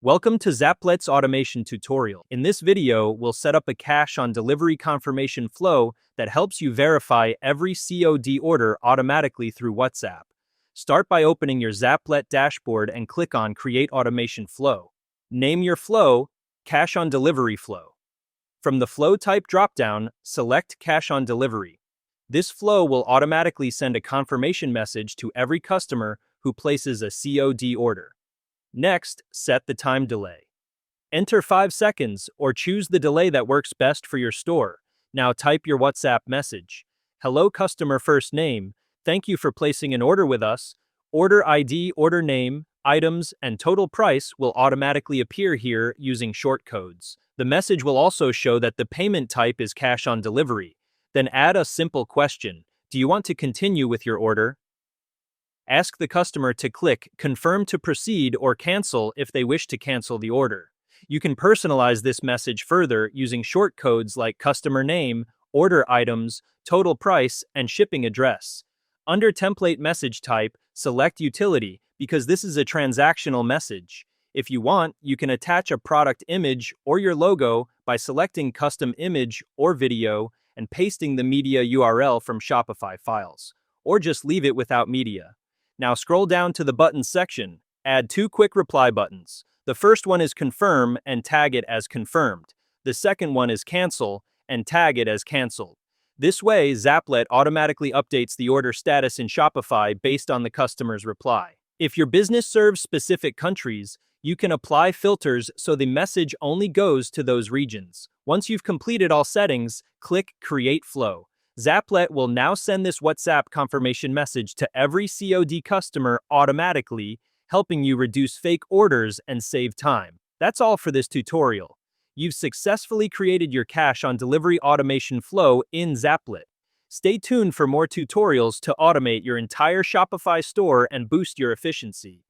Welcome to Zaplet's automation tutorial. In this video, we'll set up a cash-on-delivery confirmation flow that helps you verify every COD order automatically through WhatsApp. Start by opening your Zaplet dashboard and click on Create Automation Flow. Name your flow Cash-on-Delivery Flow. From the Flow Type dropdown, select Cash-on-Delivery. This flow will automatically send a confirmation message to every customer who places a COD order. Next, set the time delay. Enter 5 seconds or choose the delay that works best for your store. Now type your WhatsApp message. Hello customer first name, thank you for placing an order with us. Order ID, order name, items, and total price will automatically appear here using short codes. The message will also show that the payment type is cash on delivery. Then add a simple question. Do you want to continue with your order? Ask the customer to click Confirm to proceed or cancel if they wish to cancel the order. You can personalize this message further using short codes like customer name, order items, total price, and shipping address. Under template message type, select utility because this is a transactional message. If you want, you can attach a product image or your logo by selecting custom image or video and pasting the media URL from Shopify files, or just leave it without media. Now scroll down to the buttons section. Add 2 quick reply buttons. The first one is confirm and tag it as confirmed. The second one is cancel and tag it as canceled. This way, Zaplet automatically updates the order status in Shopify based on the customer's reply. If your business serves specific countries, you can apply filters so the message only goes to those regions. Once you've completed all settings, click Create Flow. Zaplet will now send this WhatsApp confirmation message to every COD customer automatically, helping you reduce fake orders and save time. That's all for this tutorial. You've successfully created your cash-on-delivery automation flow in Zaplet. Stay tuned for more tutorials to automate your entire Shopify store and boost your efficiency.